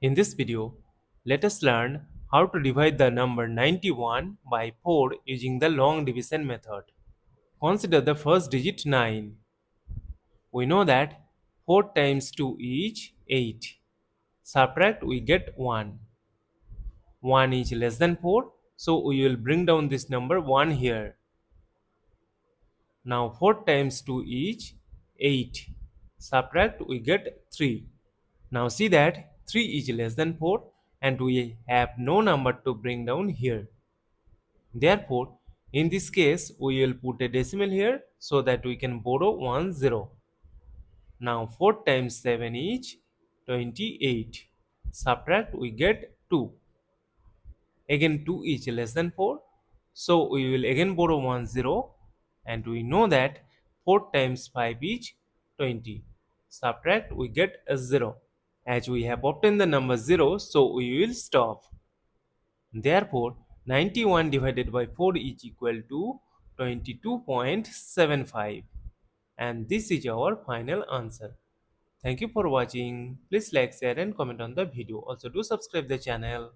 In this video, let us learn how to divide the number 91 by 4 using the long division method. Consider the first digit 9. We know that 4 times 2 is 8. Subtract, we get 1. 1 is less than 4, so we will bring down this number 1 here. Now 4 times 2 is 8. Subtract, we get 3. Now see that 3 is less than 4 and we have no number to bring down here. Therefore, in this case, we will put a decimal here so that we can borrow 1 0. Now 4 times 7 is 28. Subtract, we get 2. Again 2 is less than 4. So we will again borrow 1 0 and we know that 4 times 5 is 20. Subtract, we get a 0. As we have obtained the number 0, so we will stop. Therefore, 91 divided by 4 is equal to 22.75. And this is our final answer. Thank you for watching. Please like, share and comment on the video. Also do subscribe the channel.